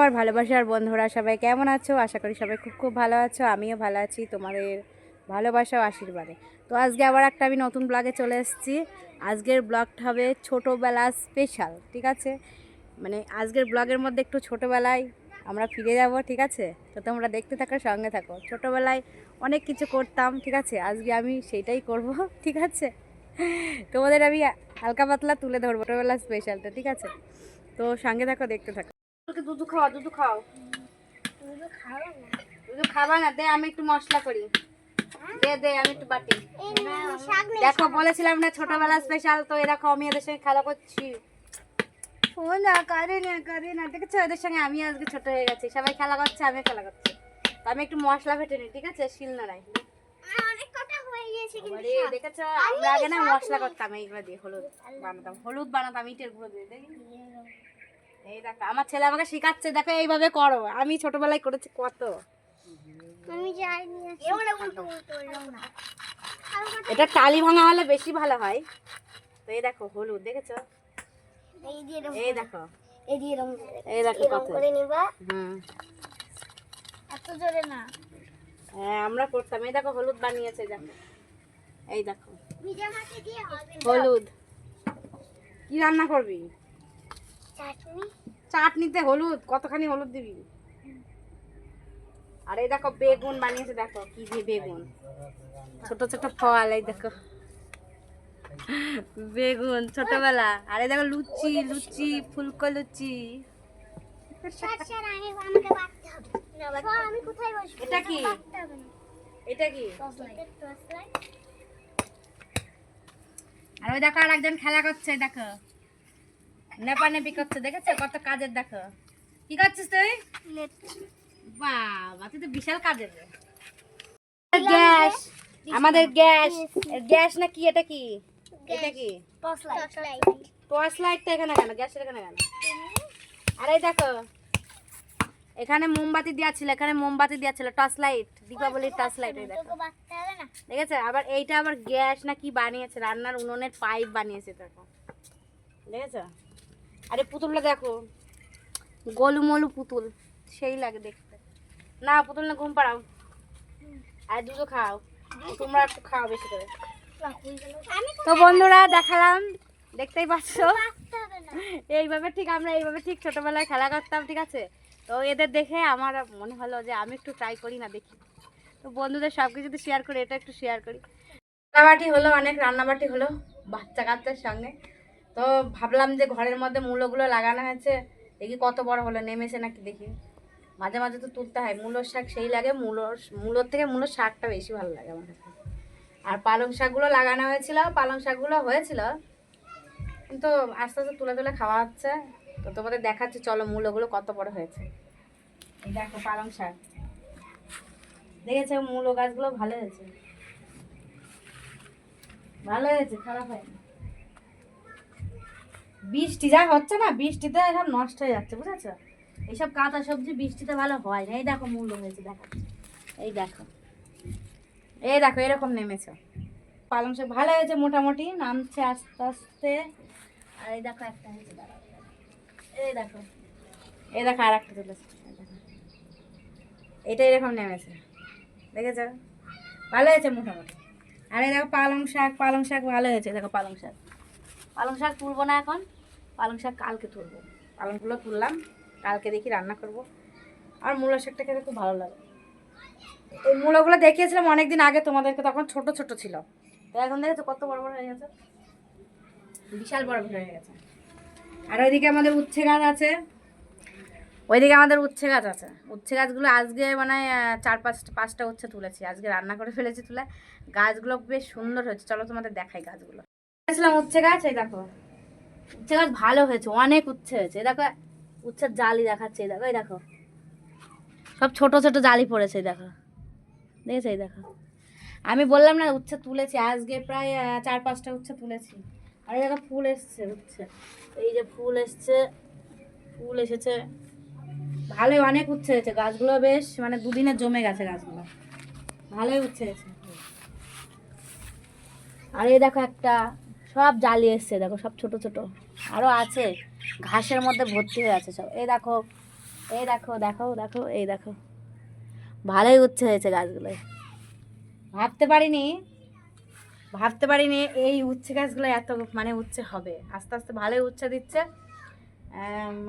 আমার ভালোবাসার বন্ধুরা সবাই কেমন আছো? আশা করি সবাই খুব খুব ভালো আছো। আমিও ভালো আছি তোমাদের ভালোবাসা ও আশীর্বাদে। তো আজকে আবার একটা আমি নতুন ব্লগে চলে এসেছি। আজকের ব্লগটা হবে ছোটোবেলা স্পেশাল, ঠিক আছে? মানে আজকের ব্লগের মধ্যে একটু ছোটোবেলায় আমরা ফিরে যাব, ঠিক আছে? তো তোমরা দেখতে থাকো, সঙ্গে থাকো। ছোটোবেলায় অনেক কিছু করতাম, ঠিক আছে? আজকে আমি সেইটাই করব, ঠিক আছে? তোমাদের আমি হালকা পাতলা তুলে ধরবো ছোটোবেলা স্পেশালটা, ঠিক আছে? তো সঙ্গে থাকো, দেখতে থাকো। দুধু খাও, দুধু খাও। দুধু খাবা না? দে, আমি একটু মশলা করি। দে দে, আমি একটু বাটি। দেখো, বলেছিলাম না ছোটবেলা স্পেশাল, তো এরকম আমি এদের সঙ্গে খেলা করছি। ও না, করে না, দেখেছো? এদের সঙ্গে আমি আজকে ছোট হয়ে গেছি। সবাই খেলা করছে, আমিও খেলা করছি। তো আমি একটু মশলা ফেটে নিই, ঠিক আছে? শিল নোড়াই। দেখেছো, আমরা আগে না মশলা করতাম এইগুলো দিয়ে। হলুদ বানাতাম ইটের গুঁড়ো দিয়ে। দেখি, এই দেখো আমার ছেলে আমাকে শেখাচ্ছে, দেখো এইভাবে করো। আমি ছোটবেলায় করেছি কত। এটা টালি ভাঙা হলে বেশি ভালো হয়। তো এই দেখো হলুদ, দেখেছো? এই দেখো, এই দেখো কত। এত জোরে না। হ্যাঁ, আমরা করতাম। এই দেখো হলুদ বানিয়েছে, দেখো। এই দেখো হলুদ। কি রান্না করবি? চাটনিতে হলুদ? কতখানি হলুদ দিবি? আর এই দেখো বেগুন বানিয়েছে, দেখো কি দিয়ে বেগুন, ছোট ছোট ফল। এই দেখো বেগুন ছোটবেলা। আর এই দেখো লুচি, লুচি ফুলকো লুচি। এটা কি? এটা কি? আর ওই দেখো আর একজন খেলা করছে, দেখো নেপানেপি করছে, দেখেছো? কত কাজের। দেখো কি করছিস তুই? বাবা, তুই তো বিশাল কাজের রে। গ্যাস, আমাদের গ্যাস। গ্যাস না কি? এটা কি? এটা কি? টর্চ লাইটটা এখানে কেন? গ্যাসের এখানে কেন? আর এই দেখো এখানে মোমবাতি দেওয়া ছিল, এখানে মোমবাতি দেওয়া ছিল, টর্চ লাইট, দীপাবলির টর্চ লাইট। এই দেখো, দেখেছো? আবার এইটা আবার গ্যাস না কি বানিয়েছে, রান্নার উনুনের পাইপ বানিয়েছে, দেখো, দেখেছো? আরে পুতুলটা দেখো, গোলুমলু পুতুল, সেই লাগে দেখতে। না পুতুল না, ঘুম পাড়াও আর দুধও খাও। তোমরা একটু খাও বেশি করে। তো বন্ধুরা দেখালাম, দেখতেই পাচ্ছ এইভাবে ঠিক আমরা এইভাবে ঠিক ছোটবেলায় খেলা করতাম, ঠিক আছে? তো এদের দেখে আমার মনে হলো যে আমি একটু ট্রাই করি না, দেখি। তো বন্ধুদের সব কিছু তো শেয়ার করি, এটা একটু শেয়ার করি। রান্নাবাটি হলো, অনেক রান্নাবাটি হলো বাচ্চা কাচ্চার সঙ্গে। তো ভাবলাম যে ঘরের মধ্যে মূলোগুলো লাগানো হয়েছে, দেখি কত বড় হলো, নেমেছে নাকি দেখি। মাঝে মাঝে তো তুলতে হয়। মূলোর শাক সেই লাগে, মূলোর থেকে মূলোর শাকটা বেশি ভালো লাগে আমার কাছে। আর পালং শাকগুলো লাগানো হয়েছিল, পালং শাকগুলো হয়েছিল, কিন্তু আস্তে আস্তে তুলে তুলে খাওয়া হচ্ছে। তো তোমাদের দেখাচ্ছি, চলো মূলোগুলো কত বড় হয়েছে। এই দেখো পালং শাক, দেখেছো? মূলো গাছগুলো ভালো হয়েছে, ভালো হয়েছে, খারাপ হয়নি। বৃষ্টি যা হচ্ছে না, বৃষ্টিতে সব নষ্ট হয়ে যাচ্ছে, বুঝেছো? এইসব কাঁচা সবজি বৃষ্টিতে ভালো হয় না। এই দেখো মূল্য হয়েছে, দেখো, এই দেখো, এই দেখো এরকম নেমেছে। পালং শাক ভালো হয়েছে, মোটামুটি নামছে আস্তে আস্তে। আর এই দেখো একটা হয়েছে, দাঁড়াও, এই দেখো, এই দেখো আর একটা তুলেছে, এটা এরকম নেমেছে, দেখেছো? ভালো হয়েছে মোটামুটি। আর এই দেখো পালং শাক, পালং শাক ভালো হয়েছে, দেখো পালং শাক। পালং শাক তুলবো না এখন, পালং শাক কালকে তুলবো। পালংগুলো তুললাম, কালকে দেখি রান্না করব। আর মূলো শাকটা খেতে খুব ভালো লাগে। এই মূলোগুলো দেখিয়েছিলাম অনেকদিন আগে তোমাদেরকে, তখন ছোট ছোট ছিল। তো এখন দেখেছো কত বড় বড় হয়ে গেছে, বিশাল বড় বড় হয়ে গেছে। আর ওইদিকে আমাদের উচ্ছে গাছ আছে, ওইদিকে আমাদের উচ্ছে গাছ আছে। উচ্ছে গাছগুলো আজকে মানে 4-5টা উচ্ছে তুলেছি, আজকে রান্না করে ফেলেছি তুলে। গাছগুলো বেশ সুন্দর হয়েছে, চলো তোমাদের দেখাই গাছগুলো। দেখছিলাম উচ্ছে গাছ, এই দেখো উচ্ছে গাছ ভালো হয়েছে, অনেক উচ্ছে হয়েছে। এই দেখো উচ্ছের জালি দেখাচ্ছে, এই দেখো, এই দেখো সব ছোট ছোট জালি পড়েছে, এই দেখো, দেখেছো? এই দেখো, আমি বললাম না উচ্ছে তুলেছি, আজকে প্রায় 4-5টা উচ্ছে তুলেছি। আর এই দেখো ফুল এসছে উচ্ছে, এই যে ফুল এসছে, ফুল এসেছে, ভালোই অনেক উচ্ছে হয়েছে। গাছগুলো বেশ মানে দুদিনে জমে গেছে, গাছগুলো ভালোই উচ্ছে হয়েছে। আর এই দেখো একটা সব জালি এসছে, দেখো সব ছোট ছোট, আরও আছে ঘাসের মধ্যে ভর্তি হয়ে আছে সব। এই দেখো এই দেখো দেখো দেখো, এই দেখো ভালোই উচ্ছে হয়েছে গাছগুলোয়। ভাবতে পারিনি এই উচ্ছে গাছগুলো এত মানে উচ্ছে হবে। আস্তে আস্তে ভালোই উচ্ছে দিচ্ছে।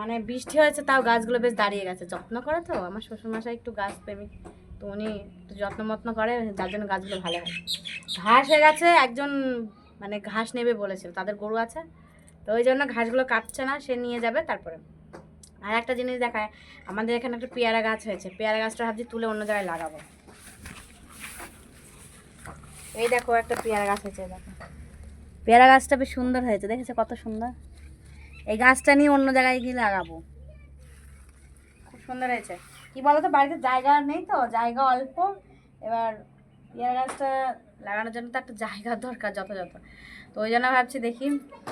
মানে বৃষ্টি হয়েছে তাও গাছগুলো বেশ দাঁড়িয়ে গেছে। যত্ন করে তো আমার শ্বশুরমশাই একটু গাছ প্রেমিক, তো উনি একটু যত্ন করে, যার জন্য গাছগুলো ভালো হয়। ঘাস হয়ে গেছে, একজন মানে ঘাস নেবে বলেছিল, তাদের গরু আছে, তো ওই জন্য ঘাসগুলো কাটছে না, সে নিয়ে যাবে। তারপরে আর একটা জিনিস দেখায়, আমাদের এখানে একটা পেয়ারা গাছ হয়েছে, পেয়ারা গাছটা ভাবছি তুলে অন্য জায়গায় লাগাবো। এই দেখো একটা পেয়ারা গাছ হয়েছে, দেখো পেয়ারা গাছটা বেশ সুন্দর হয়েছে, দেখেছো কত সুন্দর। এই গাছটা নিয়ে অন্য জায়গায় গিয়ে লাগাবো, খুব সুন্দর হয়েছে। কি বলতো, বাড়িতে জায়গা নেই তো, জায়গা অল্প, এবার পেয়ারা গাছটা লাগানোর জন্য তো একটা জায়গার দরকার যথাযথ, তো ওই জন্য ভাবছি দেখি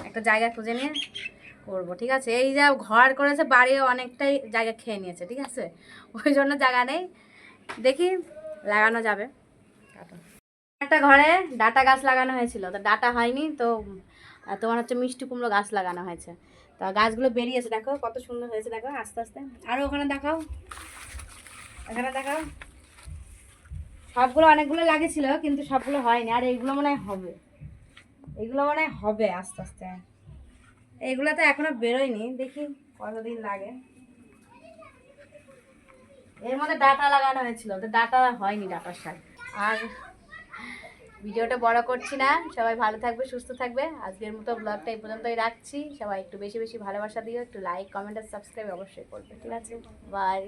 একটা জায়গা খুঁজে নিয়ে করবো, ঠিক আছে। এই যা ঘর করেছে, বাড়িও অনেকটাই জায়গা খেয়ে নিয়েছে, ঠিক আছে, ওই জন্য জায়গা নেই, দেখি লাগানো যাবে। একটা ঘরে ডাটা গাছ লাগানো হয়েছিল, তো ডাটা হয়নি, তো তোমার হচ্ছে মিষ্টি কুমড়ো গাছ লাগানো হয়েছে, তা গাছগুলো বেরিয়েছে, দেখো কত সুন্দর হয়েছে, দেখো আস্তে আস্তে। আরও ওখানে দেখাও, এখানে দেখাও, সবগুলো অনেকগুলো লাগিয়েছিল কিন্তু সবগুলো হয়নি, আর এইগুলো মনে হয় হবে, এগুলো মনে হয় হবে আস্তে আস্তে। এইগুলো তো এখনো বেরোয়নি, দেখি কতদিন লাগে। এর মধ্যে ডাটা লাগানো হয়েছিল, তো ডাটা হয়নি, ডাটার শাক। আর ভিডিওটা বড় করছি না, সবাই ভালো থাকবে, সুস্থ থাকবে। আজকের মতো ব্লগটা এই পর্যন্তই রাখছি। সবাই একটু বেশি বেশি ভালোবাসা দিও, একটু লাইক কমেন্ট আর সাবস্ক্রাইব অবশ্যই করবে, ঠিক আছে। বাই।